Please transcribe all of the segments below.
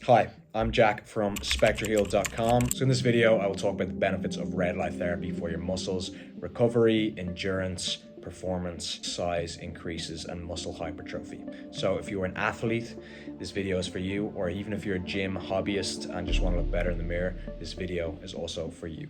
Hi, I'm Jack from SpectraHeal.com. So in this video, I will talk about the benefits of red light therapy for your muscles, recovery, endurance, performance, size increases, and muscle hypertrophy. So if you're an athlete, this video is for you, or even if you're a gym hobbyist and just want to look better in the mirror, this video is also for you.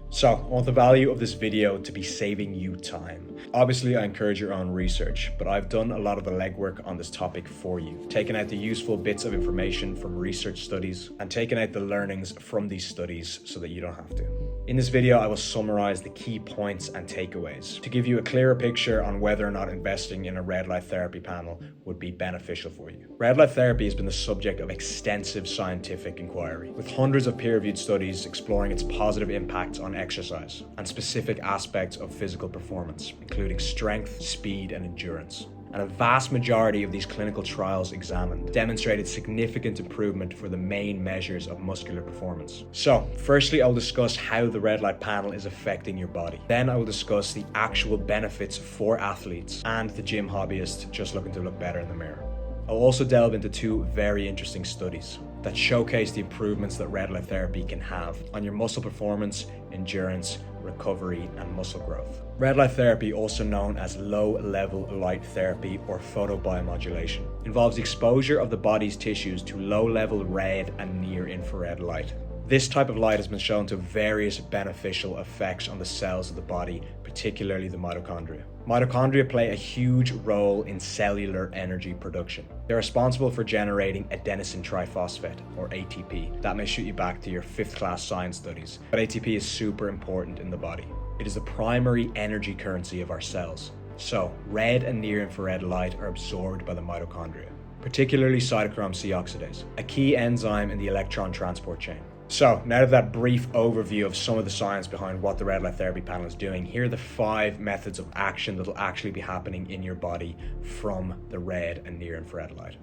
So, I want the value of this video to be saving you time. Obviously, I encourage your own research, but I've done a lot of the legwork on this topic for you, taken out the useful bits of information from research studies and taken out the learnings from these studies so that you don't have to. In this video, I will summarize the key points and takeaways to give you a clearer picture on whether or not investing in a red light therapy panel would be beneficial for you. Red light therapy has been the subject of extensive scientific inquiry, with hundreds of peer-reviewed studies exploring its positive impacts on exercise and specific aspects of physical performance, including strength, speed, and endurance. And a vast majority of these clinical trials examined demonstrated significant improvement for the main measures of muscular performance. So, firstly, I'll discuss how the red light panel is affecting your body. Then I will discuss the actual benefits for athletes and the gym hobbyist just looking to look better in the mirror. I'll also delve into two very interesting studies that showcase the improvements that red light therapy can have on your muscle performance, endurance, recovery, and muscle growth. Red light therapy, also known as low-level light therapy or photobiomodulation, involves the exposure of the body's tissues to low-level red and near-infrared light. This type of light has been shown to have various beneficial effects on the cells of the body, particularly the mitochondria. Mitochondria play a huge role in cellular energy production. They're responsible for generating adenosine triphosphate, or ATP. That may shoot you back to your 5th class science studies, but ATP is super important in the body. It is the primary energy currency of our cells. So, red and near-infrared light are absorbed by the mitochondria, particularly cytochrome C oxidase, a key enzyme in the electron transport chain. So, now that brief overview of some of the science behind what the red light therapy panel is doing, here are the 5 methods of action that will actually be happening in your body from the red and near-infrared light.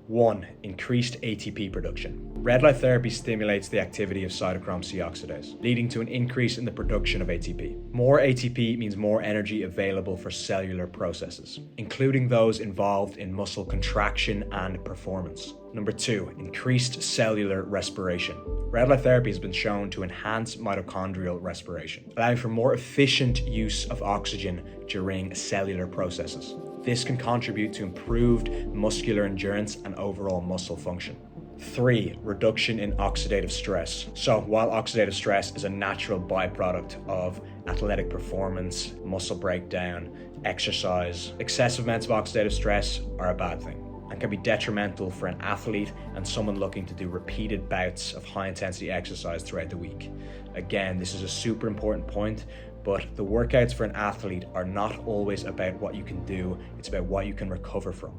1. Increased ATP production. Red light therapy stimulates the activity of cytochrome C oxidase, leading to an increase in the production of ATP. More ATP means more energy available for cellular processes, including those involved in muscle contraction and performance. Number 2, increased cellular respiration. Red light therapy has been shown to enhance mitochondrial respiration, allowing for more efficient use of oxygen during cellular processes. This can contribute to improved muscular endurance and overall muscle function. 3. Reduction in oxidative stress. So while oxidative stress is a natural byproduct of athletic performance, muscle breakdown, exercise, excessive amounts of oxidative stress are a bad thing and can be detrimental for an athlete and someone looking to do repeated bouts of high-intensity exercise throughout the week. Again, this is a super important point, but the workouts for an athlete are not always about what you can do, it's about what you can recover from.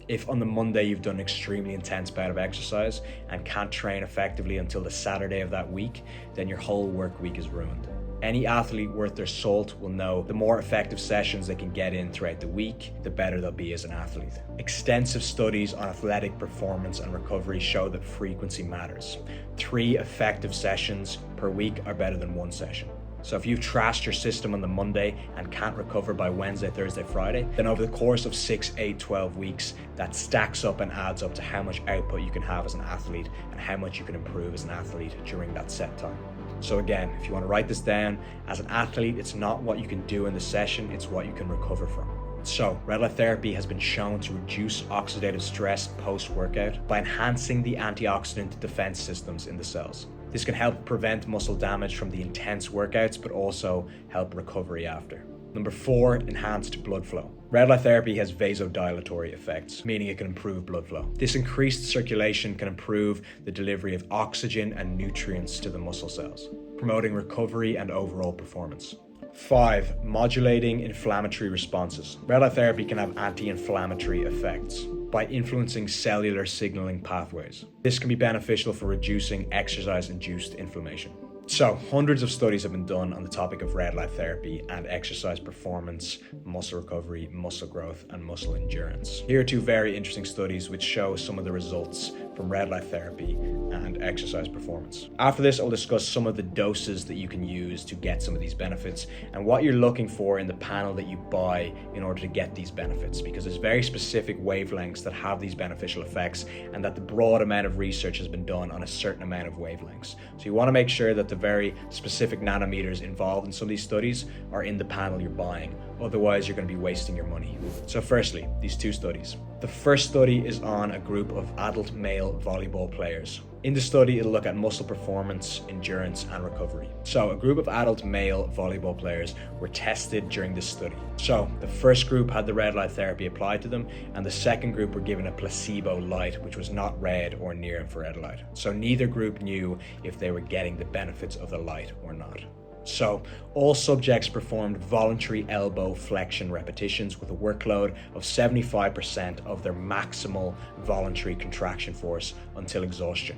If on the Monday you've done an extremely intense bout of exercise and can't train effectively until the Saturday of that week, then your whole work week is ruined. Any athlete worth their salt will know the more effective sessions they can get in throughout the week, the better they'll be as an athlete. Extensive studies on athletic performance and recovery show that frequency matters. 3 effective sessions per week are better than 1 session. So if you've trashed your system on the Monday and can't recover by Wednesday, Thursday, Friday, then over the course of 6, 8, 12 weeks, that stacks up and adds up to how much output you can have as an athlete and how much you can improve as an athlete during that set time. So again, if you want to write this down, as an athlete, it's not what you can do in the session, it's what you can recover from. So, red light therapy has been shown to reduce oxidative stress post-workout by enhancing the antioxidant defense systems in the cells. This can help prevent muscle damage from the intense workouts, but also help recovery after. Number 4, enhanced blood flow. Red light therapy has vasodilatory effects, meaning it can improve blood flow. This increased circulation can improve the delivery of oxygen and nutrients to the muscle cells, promoting recovery and overall performance. 5. Modulating inflammatory responses. Red light therapy can have anti-inflammatory effects by influencing cellular signaling pathways. This can be beneficial for reducing exercise-induced inflammation. So, hundreds of studies have been done on the topic of red light therapy and exercise performance, muscle recovery, muscle growth, and muscle endurance. Here are 2 very interesting studies which show some of the results from red light therapy and exercise performance. After this, I'll discuss some of the doses that you can use to get some of these benefits and what you're looking for in the panel that you buy in order to get these benefits, because there's very specific wavelengths that have these beneficial effects, and that the broad amount of research has been done on a certain amount of wavelengths. So you want to make sure that the very specific nanometers involved in some of these studies are in the panel you're buying. Otherwise, you're going to be wasting your money. So firstly, these two studies. The first study is on a group of adult male volleyball players. In the study, it'll look at muscle performance, endurance, and recovery. So a group of adult male volleyball players were tested during this study. So the first group had the red light therapy applied to them, and the second group were given a placebo light, which was not red or near infrared light. So neither group knew if they were getting the benefits of the light or not. So all subjects performed voluntary elbow flexion repetitions with a workload of 75% of their maximal voluntary contraction force until exhaustion.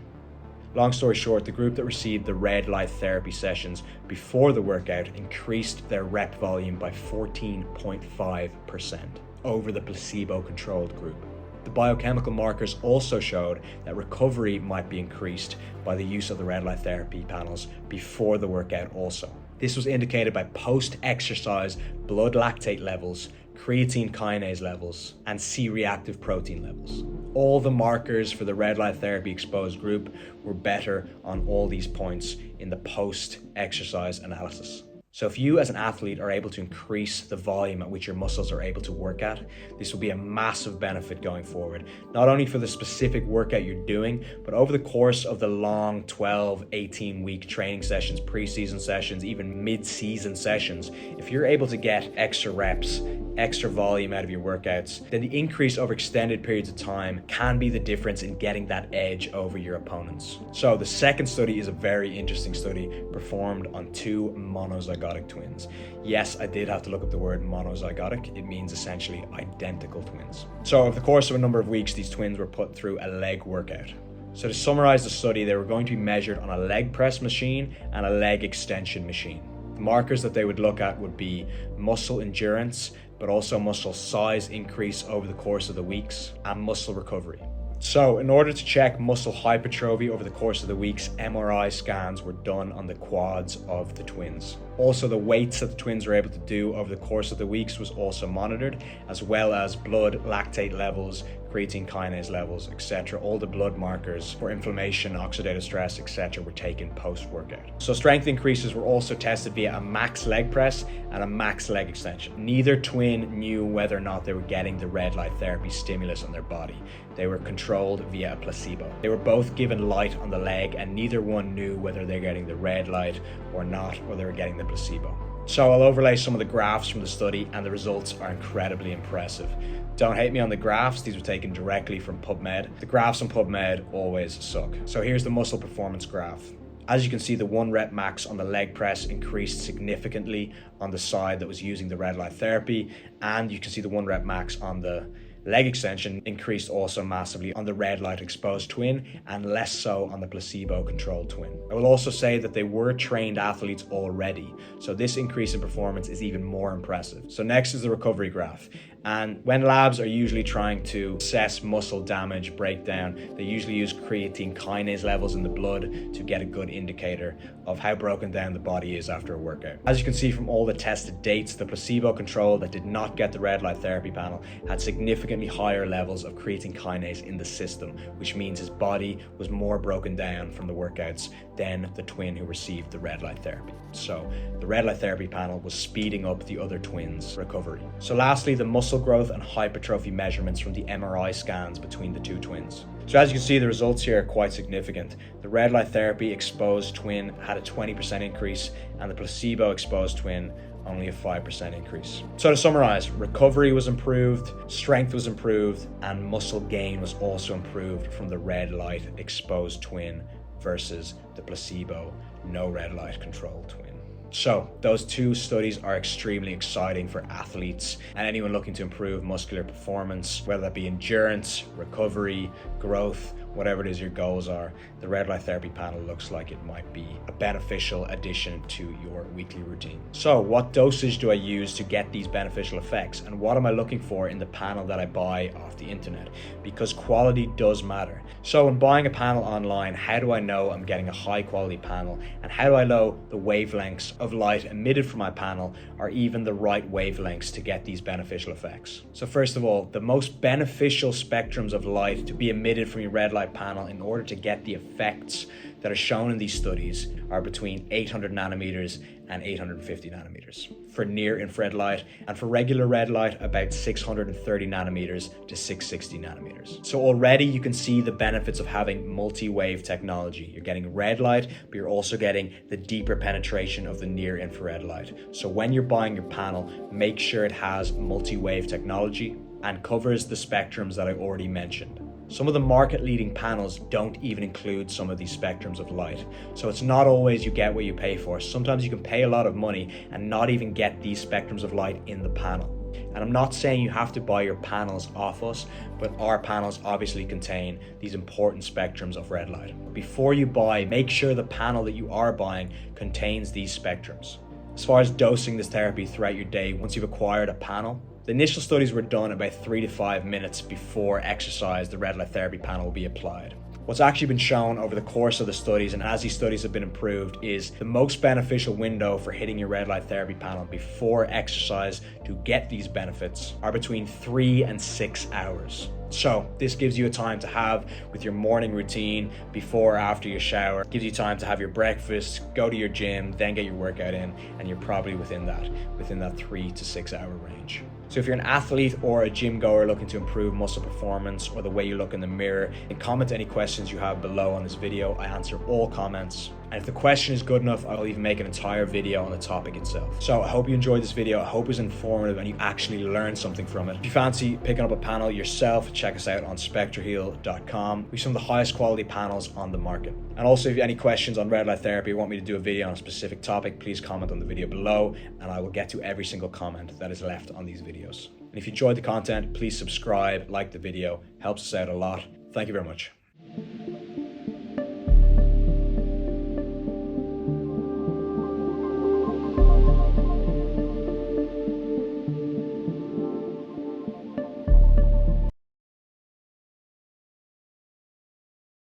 Long story short, the group that received the red light therapy sessions before the workout increased their rep volume by 14.5% over the placebo-controlled group. The biochemical markers also showed that recovery might be increased by the use of the red light therapy panels before the workout also. This was indicated by post-exercise blood lactate levels, creatine kinase levels, and C-reactive protein levels. All the markers for the red light therapy exposed group were better on all these points in the post-exercise analysis. So if you as an athlete are able to increase the volume at which your muscles are able to work at, this will be a massive benefit going forward, not only for the specific workout you're doing, but over the course of the long 12, 18-week training sessions, preseason sessions, even mid-season sessions. If you're able to get extra reps, extra volume out of your workouts, then the increase over extended periods of time can be the difference in getting that edge over your opponents. So the second study is a very interesting study performed on two monozygotic twins. Yes, I did have to look up the word monozygotic. It means essentially identical twins. So over the course of a number of weeks, these twins were put through a leg workout. So to summarize the study, they were going to be measured on a leg press machine and a leg extension machine. The markers that they would look at would be muscle endurance, but also muscle size increase over the course of the weeks, and muscle recovery. So in order to check muscle hypertrophy over the course of the weeks, MRI scans were done on the quads of the twins. Also, the weights that the twins were able to do over the course of the weeks was also monitored, as well as blood lactate levels, creatine kinase levels, etc. All the blood markers for inflammation, oxidative stress, etc. were taken post-workout. So strength increases were also tested via a max leg press and a max leg extension. Neither twin knew whether or not they were getting the red light therapy stimulus on their body. They were controlled via a placebo. They were both given light on the leg, and neither one knew whether they're getting the red light or not, or they were getting the placebo. So I'll overlay some of the graphs from the study, and the results are incredibly impressive. Don't hate me on the graphs, these were taken directly from PubMed. The graphs on PubMed always suck. So here's the muscle performance graph. As you can see, the 1 rep max on the leg press increased significantly on the side that was using the red light therapy, and you can see the 1 rep max on the leg extension increased also massively on the red light exposed twin, and less so on the placebo controlled twin. I will also say that they were trained athletes already, so this increase in performance is even more impressive. So next is the recovery graph. And when labs are usually trying to assess muscle damage breakdown, they usually use creatine kinase levels in the blood to get a good indicator of how broken down the body is after a workout. As you can see from all the tested dates, the placebo control that did not get the red light therapy panel had significantly higher levels of creatine kinase in the system, which means his body was more broken down from the workouts than the twin who received the red light therapy. So the red light therapy panel was speeding up the other twins' recovery. So lastly, the muscle growth and hypertrophy measurements from the MRI scans between the two twins. So as you can see, the results here are quite significant. The red light therapy exposed twin had a 20% increase, and the placebo exposed twin only a 5% increase. So to summarize, recovery was improved, strength was improved, and muscle gain was also improved from the red light exposed twin versus the placebo no red light controlled twin. So those two studies are extremely exciting for athletes and anyone looking to improve muscular performance, whether that be endurance, recovery, growth, whatever it is your goals are. The red light therapy panel looks like it might be a beneficial addition to your weekly routine. So what dosage do I use to get these beneficial effects, and what am I looking for in the panel that I buy off the internet? Because quality does matter. So when buying a panel online, how do I know I'm getting a high quality panel, and how do I know the wavelengths of light emitted from my panel are even the right wavelengths to get these beneficial effects? So first of all, the most beneficial spectrums of light to be emitted from your red light panel in order to get the effects that are shown in these studies are between 800 nanometers and 850 nanometers for near infrared light, and for regular red light about 630 nanometers to 660 nanometers. So already you can see the benefits of having multi-wave technology. You're getting red light, but you're also getting the deeper penetration of the near infrared light. So when you're buying your panel, make sure it has multi-wave technology and covers the spectrums that I already mentioned. Some of the market-leading panels don't even include some of these spectrums of light. So it's not always you get what you pay for. Sometimes you can pay a lot of money and not even get these spectrums of light in the panel. And I'm not saying you have to buy your panels off us, but our panels obviously contain these important spectrums of red light. Before you buy, make sure the panel that you are buying contains these spectrums. As far as dosing this therapy throughout your day, once you've acquired a panel, the initial studies were done about 3 to 5 minutes before exercise. The red light therapy panel will be applied. What's actually been shown over the course of the studies, and as these studies have been improved, is the most beneficial window for hitting your red light therapy panel before exercise to get these benefits are between 3 and 6 hours. So this gives you a time to have with your morning routine, before or after your shower, gives you time to have your breakfast, go to your gym, then get your workout in, and you're probably within that 3 to 6 hour range. So if you're an athlete or a gym goer looking to improve muscle performance or the way you look in the mirror, then comment any questions you have below on this video. I answer all comments. And if the question is good enough, I'll even make an entire video on the topic itself. So I hope you enjoyed this video. I hope it was informative and you actually learned something from it. If you fancy picking up a panel yourself, check us out on spectraheal.com. We have some of the highest quality panels on the market. And also, if you have any questions on red light therapy or want me to do a video on a specific topic, please comment on the video below and I will get to every single comment that is left on these videos. And if you enjoyed the content, please subscribe, like the video, helps us out a lot. Thank you very much.